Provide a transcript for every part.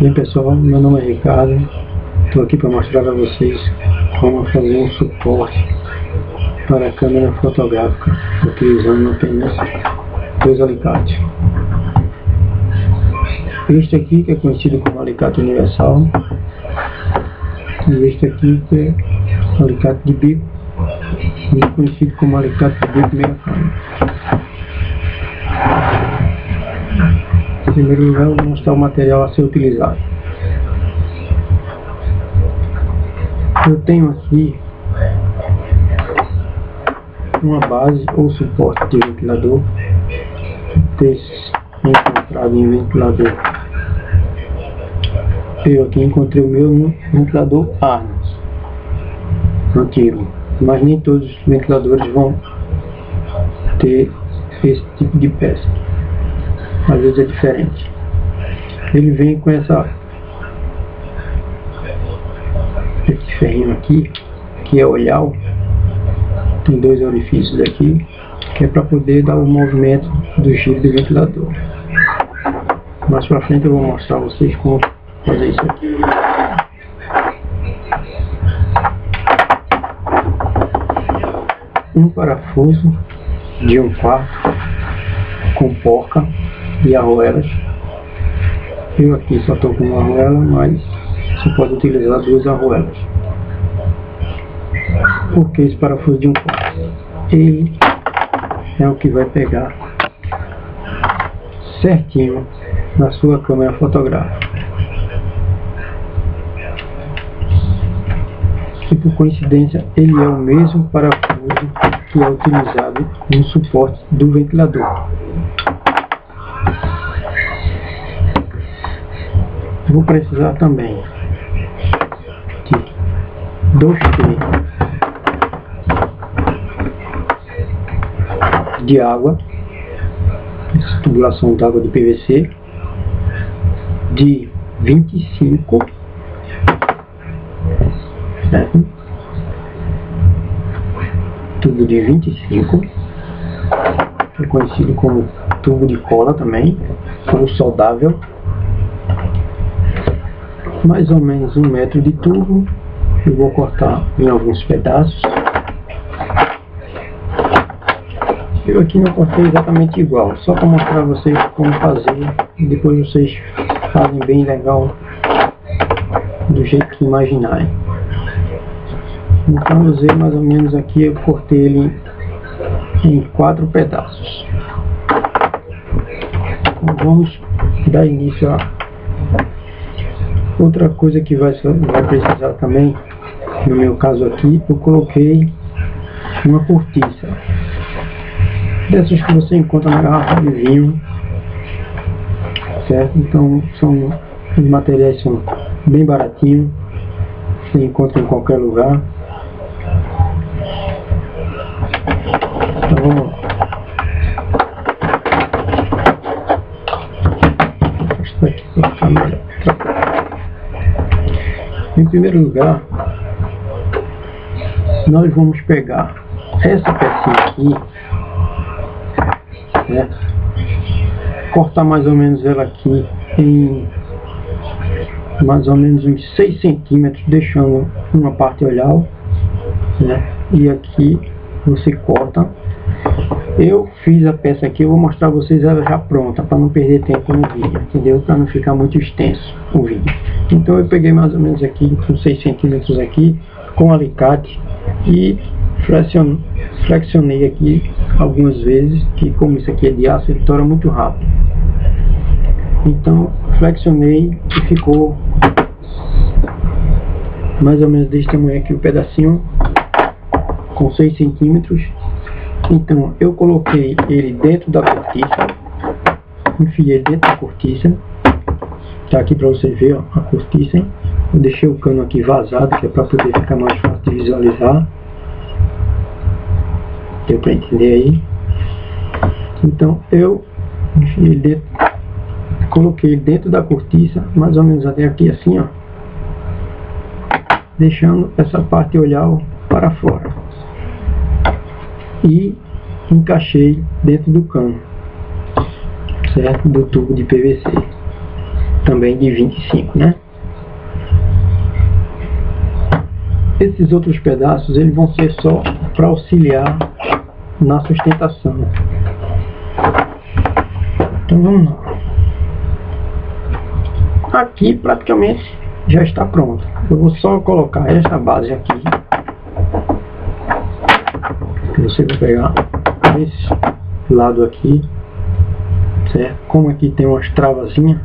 Bem pessoal, meu nome é Ricardo, estou aqui para mostrar a vocês como fazer um suporte para a câmera fotográfica utilizando apenas 2 alicates. Este aqui que é conhecido como alicate universal e este aqui que é alicate de bico, conhecido como alicate de bico meia câmera. Em primeiro lugar, eu vou mostrar o material a ser utilizado. Eu tenho aqui uma base ou suporte de ventilador, desses encontrado em ventilador. Eu aqui encontrei o meu ventilador Arnold antigo, mas nem todos os ventiladores vão ter esse tipo de peça. Às vezes é diferente. Ele vem com esse ferrinho aqui, que é olhal. Tem 2 orifícios aqui, que é para poder dar o movimento do giro do ventilador. Mais pra frente eu vou mostrar a vocês como fazer isso aqui. Um parafuso de 1/4 com porca e arruelas. Eu aqui só estou com uma arruela, mas você pode utilizar 2 arruelas. Porque esse parafuso de 1/4, ele é o que vai pegar certinho na sua câmera fotográfica. E por coincidência, ele é o mesmo parafuso que é utilizado no suporte do ventilador. Vou precisar também de 2 tubos de água, tubulação de água de PVC de 25, certo? Tubo de 25, que é conhecido como tubo de cola também, ou soldável. Mais ou menos 1 metro de tubo. Eu vou cortar em alguns pedaços. Eu aqui não cortei exatamente igual, só para mostrar a vocês como fazer, e depois vocês fazem bem legal do jeito que imaginarem. Então eu usei mais ou menos aqui, eu cortei ele em 4 pedaços. Então vamos dar início a outra coisa que vai precisar também. No meu caso aqui, eu coloquei uma cortiça, dessas que você encontra na garrafa de vinho, certo? Então os materiais são bem baratinhos, você encontra em qualquer lugar. Então vamos lá. Vou mostrar aqui para ficar melhor. Em primeiro lugar, nós vamos pegar essa pecinha aqui, né? Cortar mais ou menos ela aqui em mais ou menos uns 6 centímetros, deixando uma parte olhal, né? E aqui você corta. Eu fiz a peça aqui, eu vou mostrar a vocês ela já pronta, para não perder tempo no vídeo, entendeu? Para não ficar muito extenso o vídeo. Então eu peguei mais ou menos aqui com 6 centímetros aqui, com alicate, e flexionei aqui algumas vezes, que como isso aqui é de aço, ele tora muito rápido. Então flexionei e ficou mais ou menos desse tamanho aqui o pedacinho, com 6 centímetros. Então eu coloquei ele dentro da cortiça, enfiei dentro da cortiça. Tá aqui para você ver, ó, a cortiça. Eu deixei o cano aqui vazado, que é para poder ficar mais fácil de visualizar. Deu para entender aí? Então eu enfiei dentro, coloquei dentro da cortiça, mais ou menos até aqui assim, ó, deixando essa parte olhal para fora, e encaixei dentro do cano, certo? Do tubo de PVC. também de 25, né? Esses outros pedaços eles vão ser só para auxiliar na sustentação. Então vamos lá. Aqui praticamente já está pronto. Eu vou só colocar essa base aqui. Você vai pegar esse lado aqui, certo? Como aqui tem umas travazinhas,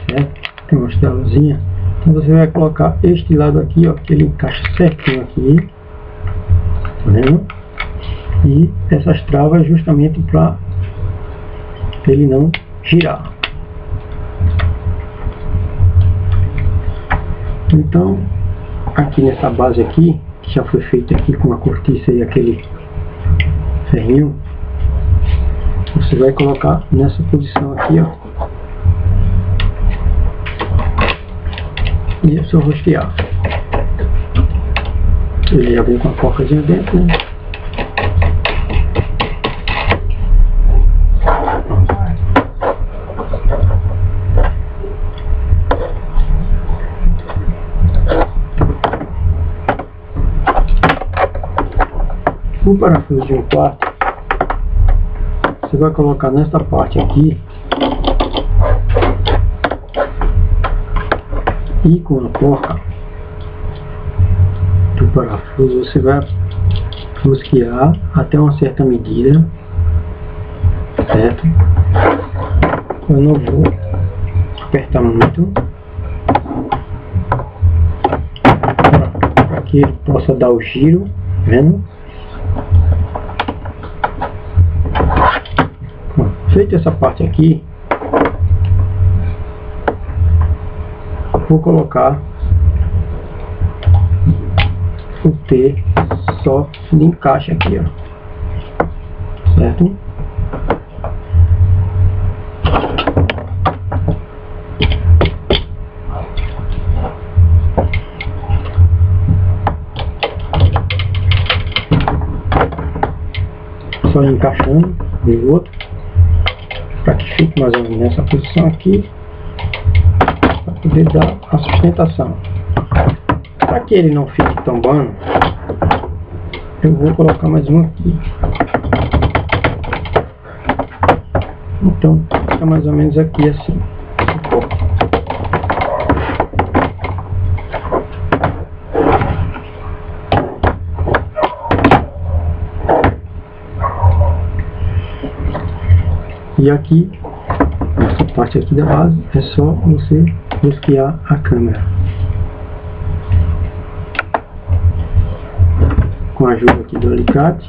certo? Tem umas travazinhas. Então você vai colocar este lado aqui, ó, que ele encaixa certinho aqui, tá vendo? E essas travas justamente para ele não girar. Então, aqui nessa base aqui, que já foi feita aqui com a cortiça e aquele ferrinho, você vai colocar nessa posição aqui, ó, e é só rostear. Ele já vem com a porcazinha dentro, né? O parafuso de 1/4 você vai colocar nesta parte aqui e com a porca do parafuso você vai rosquear até uma certa medida, certo? Eu não vou apertar muito para que ele possa dar o giro, vendo? Feita essa parte aqui, vou colocar o T só de encaixe aqui, ó, certo? Só encaixando no outro, para que fique mais ou menos nessa posição aqui, para poder dar a sustentação. Para que ele não fique tombando, eu vou colocar mais um aqui. Então fica mais ou menos aqui assim. E aqui, essa parte aqui da base, é só você rosquear a câmera. Com a ajuda aqui do alicate,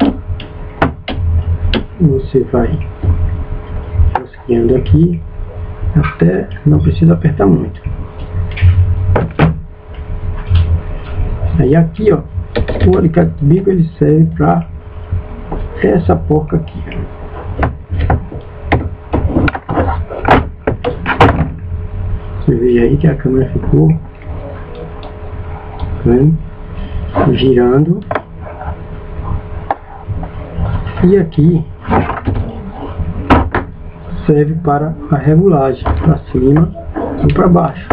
você vai rosqueando aqui, até não precisa apertar muito. Aí aqui, ó, o alicate de bico ele serve para essa porca aqui. Você vê aí que a câmera ficou, vendo? Girando. E aqui serve para a regulagem, para cima e para baixo.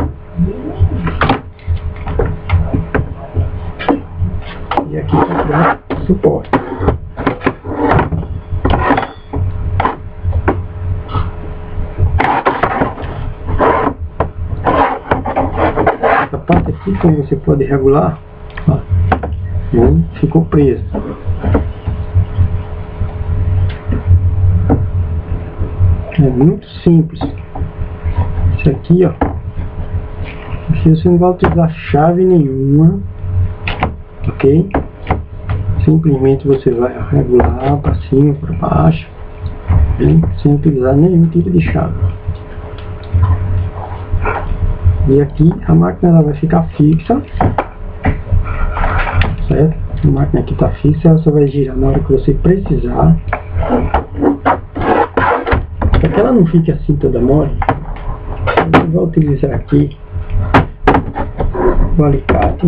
E aqui para dar suporte. Essa parte aqui, como você pode regular, ó, não ficou preso. É muito simples. Isso aqui, ó, aqui você não vai utilizar chave nenhuma, ok? Simplesmente você vai regular para cima, para baixo, bem, sem utilizar nenhum tipo de chave. E aqui a máquina ela vai ficar fixa, certo? A máquina aqui está fixa, ela só vai girar na hora que você precisar. Para que ela não fique assim toda mole, você vai utilizar aqui o alicate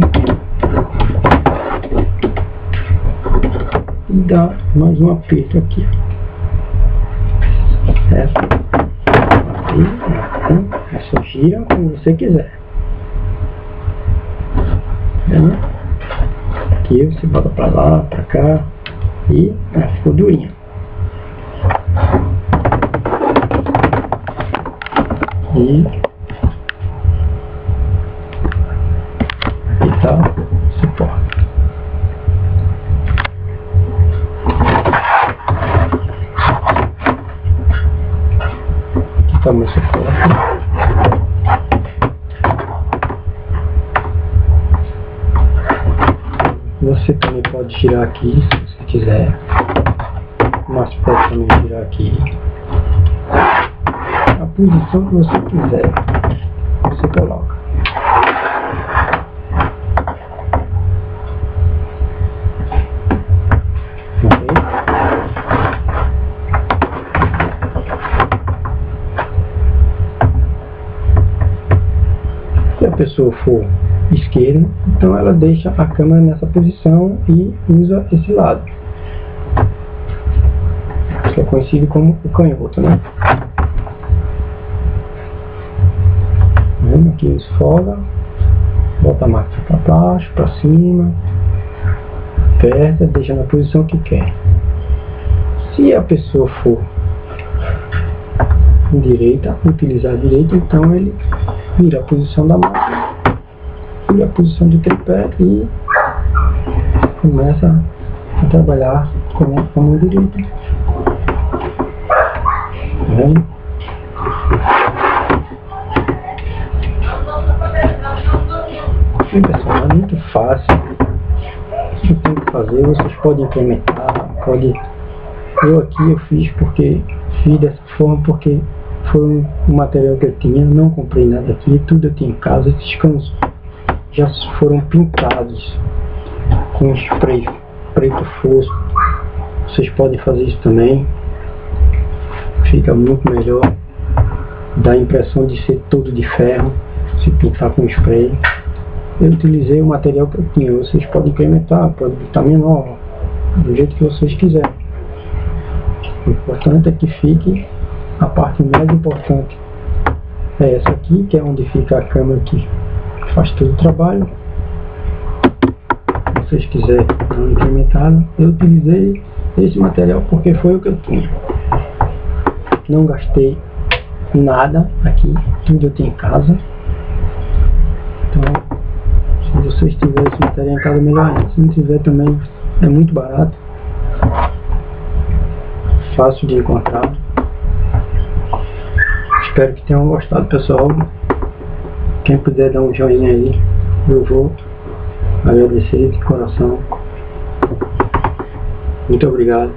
e dar mais um aperto aqui, certo? Aqui, É só gira como você quiser. Aqui você bota pra lá, pra cá e ficou durinha. E tá o suporte. Aqui tá o meu suporte. Você também pode girar aqui se você quiser, mas pode também girar aqui. A posição que você quiser, você coloca. Ok? Se a pessoa for esquerda, então ela deixa a câmera nessa posição e usa esse lado, que é conhecido como o canhoto, né? Aqui esfoga, bota a máquina para baixo, para cima, aperta, deixa na posição que quer. Se a pessoa for direita, utilizar a direita, então ele vira a posição da máquina, vira a posição de tripé e começa a trabalhar com a mão direita. Bem, pessoal, é muito fácil. Não tem o que fazer, vocês podem implementar, eu aqui eu fiz dessa forma porque foi um material que eu tinha, não comprei nada aqui, tudo eu tinha em casa. Esses canos já foram pintados com spray preto fosco. Vocês podem fazer isso também, fica muito melhor, dá a impressão de ser todo de ferro se pintar com spray. Eu utilizei o material que eu tinha, vocês podem incrementar, pode botar menor, do jeito que vocês quiserem. O importante é que fique, a parte mais importante é essa aqui, que é onde fica a câmera que faz todo o trabalho. Se vocês quiserem dar uma incrementada, eu utilizei esse material porque foi o que eu tinha. Não gastei nada aqui, tudo eu tenho em casa. Então, se vocês tiverem esse material em casa, melhor ainda. Se não tiver também, é muito barato, fácil de encontrar. Espero que tenham gostado, pessoal. Quem puder dar um joinha aí, eu vou agradecer de coração. Muito obrigado.